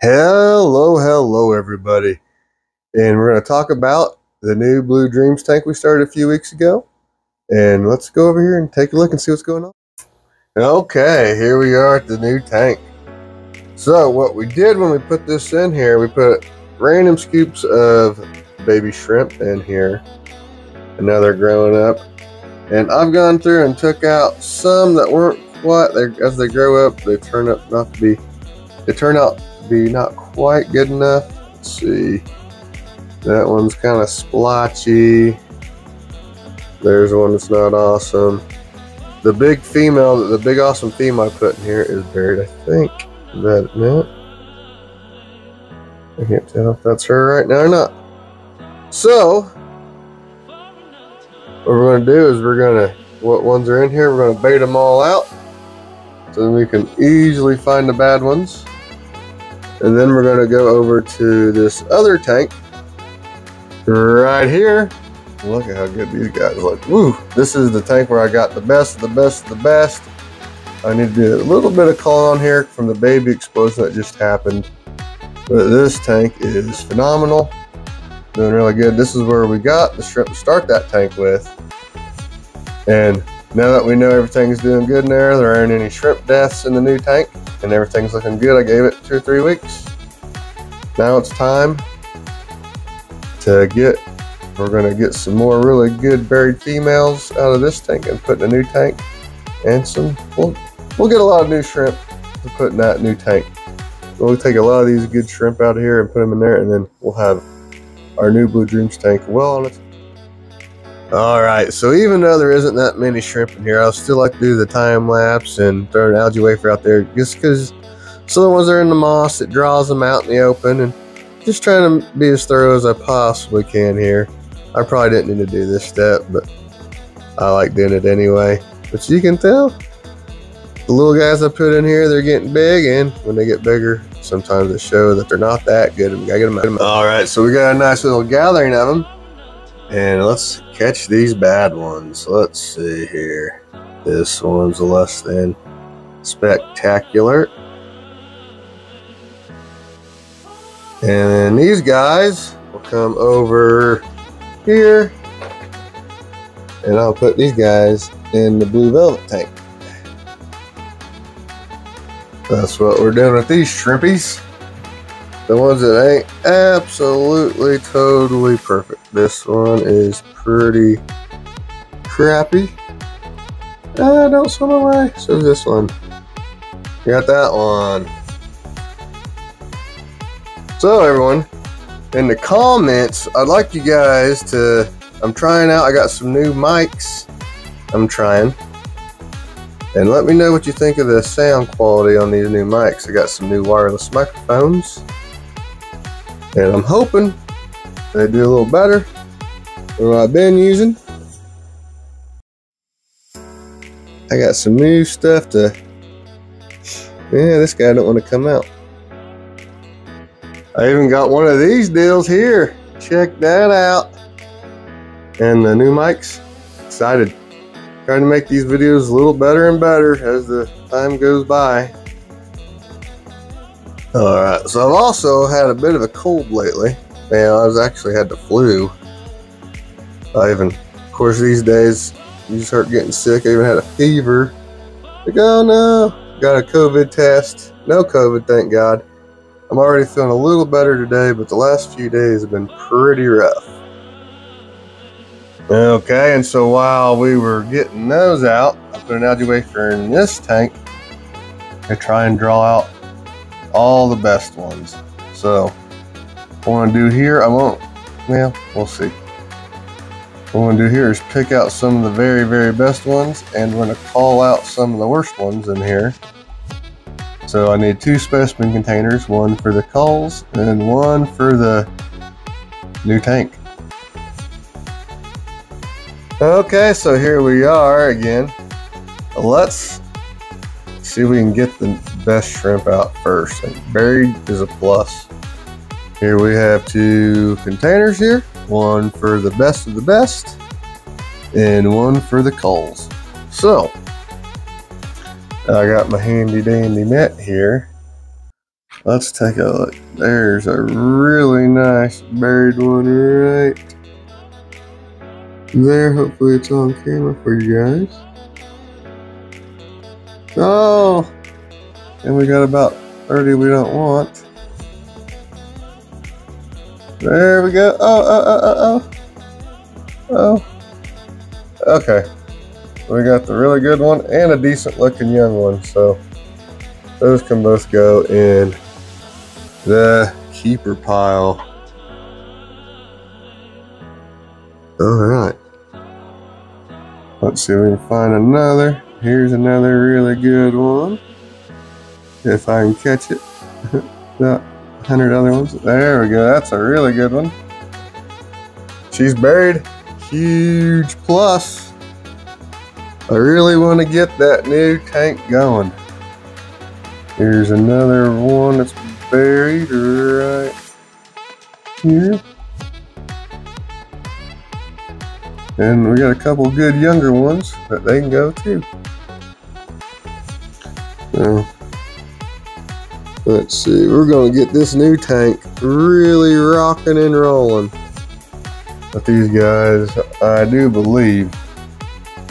Hello everybody, and we're going to talk about the new Blue Dreams tank we started a few weeks ago. And let's go over here and take a look and see what's going on. Okay, here we are at the new tank. So what we did when we put this in here, we put random scoops of baby shrimp in here, and now they're growing up. And I've gone through and took out some that weren't quite, as they grow up, they turn out to be not quite good enough. Let's see, that one's kind of splotchy. There's one that's not awesome. The big awesome female I put in here is buried, I think. Is that it? I can't tell if that's her right now or not. So what we're going to do is what ones are in here, we're going to bait them all out so then we can easily find the bad ones. And then we're going to go over to this other tank right here. Look at how good these guys look. Woo! This is the tank where I got the best of the best of the best. I need to do a little bit of calling on here from the baby explosion that just happened. But this tank is phenomenal. Doing really good. This is where we got the shrimp to start that tank with. And now that we know everything's doing good in there aren't any shrimp deaths in the new tank, and everything's looking good. I gave it 2 or 3 weeks. Now it's time to we're going to get some more really good buried females out of this tank and put in a new tank, and we'll get a lot of new shrimp to put in that new tank. We'll take a lot of these good shrimp out of here and put them in there, and then we'll have our new Blue Dreams tank well on it. Alright, so even though there isn't that many shrimp in here, I'll still like to do the time lapse and throw an algae wafer out there just because some of the ones that are in the moss, it draws them out in the open, and just trying to be as thorough as I possibly can here. I probably didn't need to do this step, but I like doing it anyway. But you can tell the little guys I put in here, they're getting big, and when they get bigger, sometimes they show that they're not that good, and we gotta get them out. Alright, so we got a nice little gathering of them. And let's catch these bad ones. Let's see here. This one's less than spectacular. And then these guys will come over here. And I'll put these guys in the blue velvet tank. That's what we're doing with these shrimpies. The ones that ain't absolutely totally perfect. This one is pretty crappy. Don't swim away. So this one. Got that one. So everyone, in the comments, I'd like you guys to, I'm trying out, I got some new mics I'm trying. And let me know what you think of the sound quality on these new mics. I got some new wireless microphones. And I'm hoping they do a little better than what I've been using. I got some new stuff to... Yeah, this guy don't want to come out. I even got one of these deals here. Check that out. And the new mics. Excited. Trying to make these videos a little better and better as the time goes by. Alright, so I've also had a bit of a cold lately. Man, I've actually had the flu. Of course, these days, you start getting sick. I even had a fever. Like, oh no, got a COVID test. No COVID, thank God. I'm already feeling a little better today, but the last few days have been pretty rough. Okay, and so while we were getting those out, I put an algae wafer in this tank to try and draw out all the best ones. So what I want to do here, we'll see. What I want to do here is pick out some of the very, very best ones, and we're going to call out some of the worst ones in here. So I need 2 specimen containers, one for the culls and one for the new tank. Okay, so here we are again. Let's see if we can get the best shrimp out first. And buried is a plus. Here we have 2 containers here. One for the best of the best and one for the culls. So I got my handy dandy net here. Let's take a look. There's a really nice buried one right there. Hopefully it's on camera for you guys. Oh, and we got about 30 we don't want. There we go. Oh. Okay. We got the really good one and a decent looking young one. So those can both go in the keeper pile. Alright. Let's see if we can find another. Here's another really good one. If I can catch it. Not 100 other ones. There we go. That's a really good one. She's buried. Huge plus. I really want to get that new tank going. Here's another one that's buried right here. And we got a couple good younger ones that they can go too. So, let's see, we're going to get this new tank really rocking and rolling with these guys, I do believe.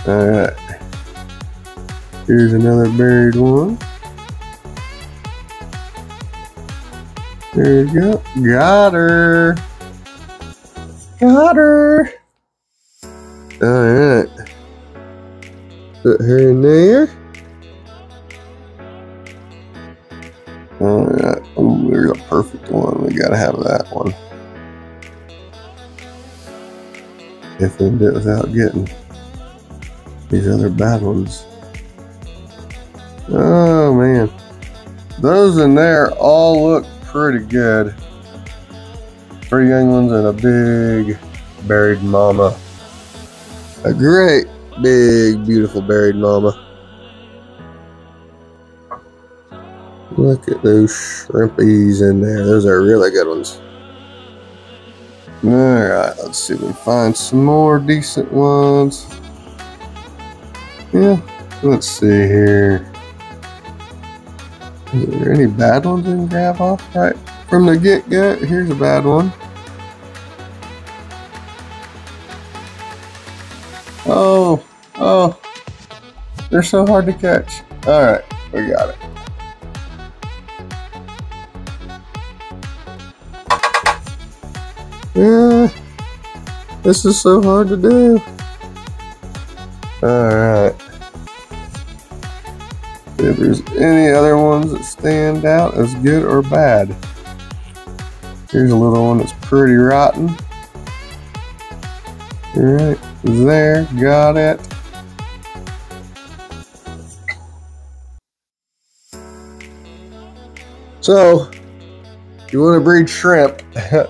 Alright. Here's another buried one. There you go. Got her. Got her. Alright. Put her in there. Alright. Oh, there's a perfect one. We gotta have that one. If we can do it without getting these other bad ones. Oh man. Those in there all look pretty good. 3 young ones and a big buried mama. A great big beautiful buried mama. Look at those shrimpies in there. Those are really good ones. Alright, let's see if we can find some more decent ones. Yeah, let's see here. Is there any bad ones we can grab off right from the get-go? Here's a bad one. Oh, they're so hard to catch. Alright, we got it. Yeah, this is so hard to do. Alright. If there's any other ones that stand out as good or bad. Here's a little one that's pretty rotten. Alright, there, got it. So, if you want to breed shrimp, the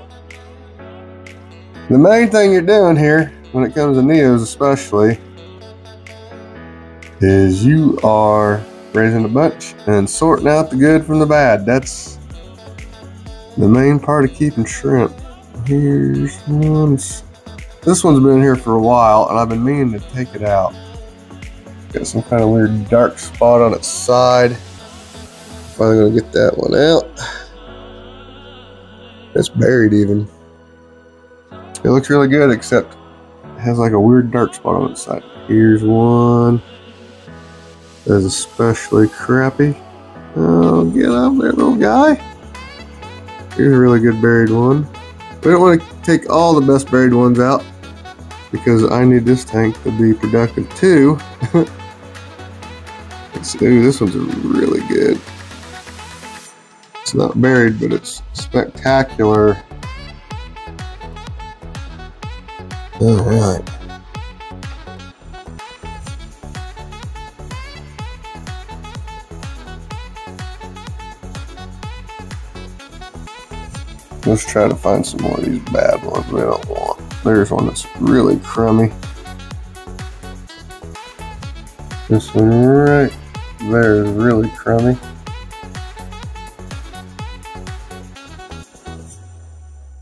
main thing you're doing here, when it comes to neos especially, is you are raising a bunch and sorting out the good from the bad. That's the main part of keeping shrimp. Here's one. This one's been here for a while and I've been meaning to take it out. Got some kind of weird dark spot on its side. Finally gonna get that one out. It's buried even. It looks really good except it has like a weird dark spot on its side. Here's one. That is especially crappy. Oh, get up there, little guy. Here's a really good buried one. We don't want to take all the best buried ones out because I need this tank to be productive too. Ooh, this one's really good. It's not buried, but it's spectacular. All right. Let's try to find some more of these bad ones we don't want. There's one that's really crummy. This one right there is really crummy.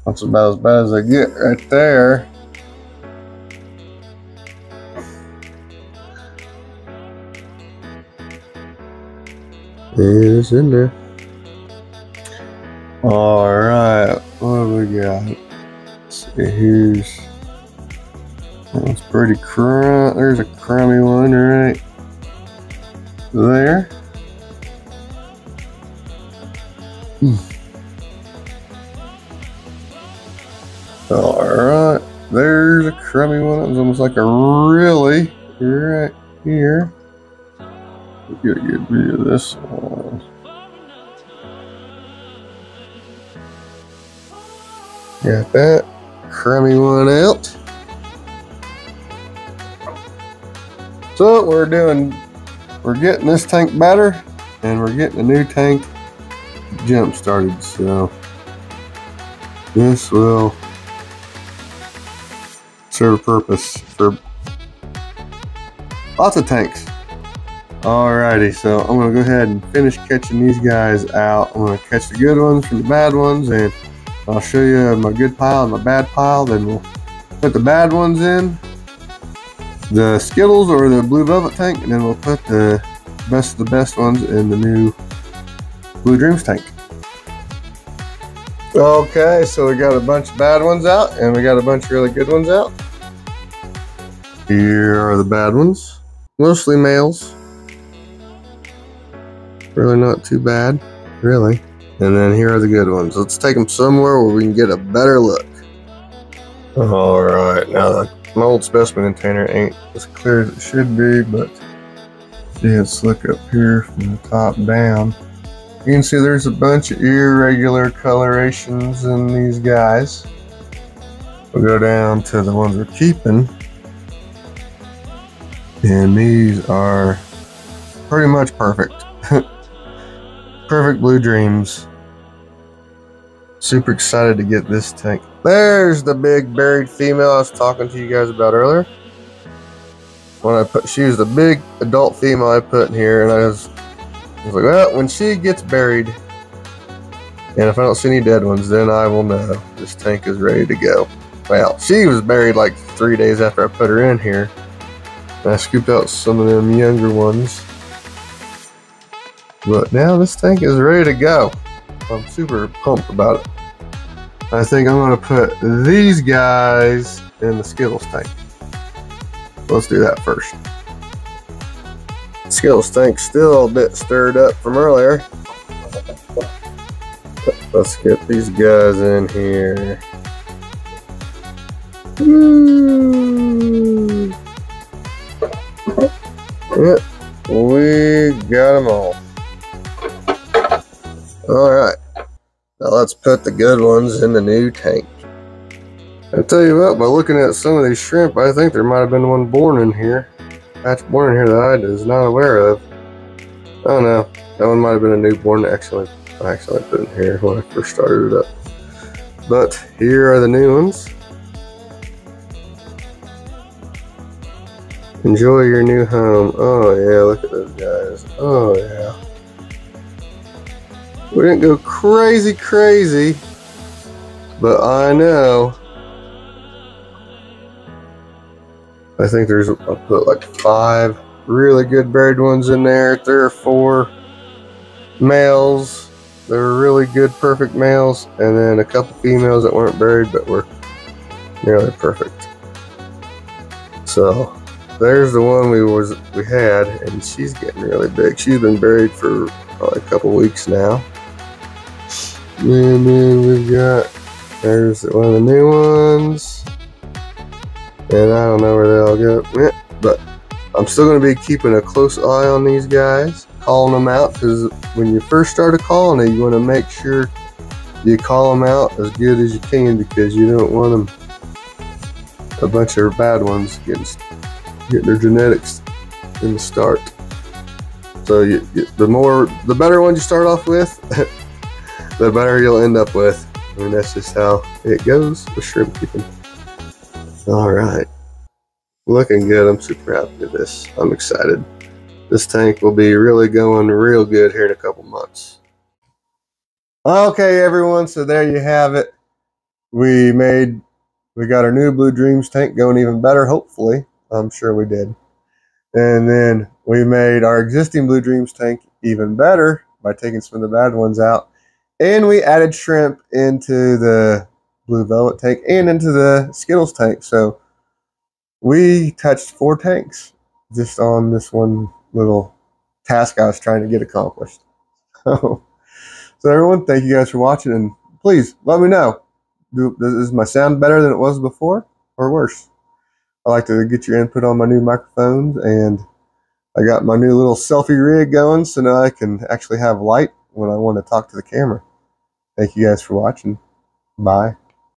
That's about as bad as I get right there. It's in there. Alright, what do we got? Let's see, that's pretty crummy. There's a crummy one right there. Alright, there's a crummy one. It was almost like a really right here. Get a good view of this one. Got that crummy one out. So we're getting this tank better, and we're getting a new tank jump started. So this will serve a purpose for lots of tanks. Alrighty, so I'm gonna go ahead and finish catching these guys out. I'm gonna catch the good ones from the bad ones, and I'll show you my good pile and my bad pile. Then we'll put the bad ones in the Skittles or the Blue Velvet tank, and then we'll put the best of the best ones in the new Blue Dreams tank. Okay, so we got a bunch of bad ones out, and we got a bunch of really good ones out. Here are the bad ones, mostly males. Really not too bad, really. And then here are the good ones. Let's take them somewhere where we can get a better look. Alright, now my old specimen container ain't as clear as it should be, but see, let's look up here from the top down. You can see there's a bunch of irregular colorations in these guys. We'll go down to the ones we're keeping. And these are pretty much perfect. Perfect Blue Dreams. Super excited to get this tank. There's the big buried female I was talking to you guys about earlier. She was the big adult female I put in here, and I was like, well, when she gets buried, and if I don't see any dead ones, then I will know this tank is ready to go. Well, she was buried like 3 days after I put her in here. And I scooped out some of them younger ones. But now this tank is ready to go. I'm super pumped about it. I think I'm going to put these guys in the Skittles tank. Let's do that first. Skittles tank's still a bit stirred up from earlier. Let's get these guys in here. Woo. Yep, we got them all. Alright, now let's put the good ones in the new tank. I'll tell you what, by looking at some of these shrimp, I think there might have been one born in here. Hatch born in here that I was not aware of. I don't know, that one might have been a newborn. I accidentally put it in here when I first started it up. But here are the new ones. Enjoy your new home. Oh yeah, look at those guys. Oh yeah. We didn't go crazy, but I know. I think I'll put like 5 really good buried ones in there, 3 or 4 males. They're really good, perfect males, and then a couple females that weren't buried but were nearly perfect. So there's the one we had, and she's getting really big. She's been buried for probably a couple weeks now. And then we've got, there's one of the new ones, and I don't know where they all go, but I'm still going to be keeping a close eye on these guys, calling them out, because when you first start calling it, you want to make sure you call them out as good as you can, because you don't want them, a bunch of bad ones getting their genetics in the start. So the better ones you start off with, the better you'll end up with. I mean, that's just how it goes with shrimp keeping. Alright. Looking good. I'm super happy with this. I'm excited. This tank will be really going real good here in a couple months. Okay, everyone. So there you have it. We got our new Blue Dreams tank going even better, hopefully. I'm sure we did. And then we made our existing Blue Dreams tank even better by taking some of the bad ones out And we added shrimp into the Blue Velvet tank and into the Skittles tank. So we touched 4 tanks just on this one little task I was trying to get accomplished. So everyone, thank you guys for watching, and please let me know. Is my sound better than it was before or worse? I like to get your input on my new microphones, and I got my new little selfie rig going, so now I can actually have light when I want to talk to the camera. Thank you guys for watching. Bye.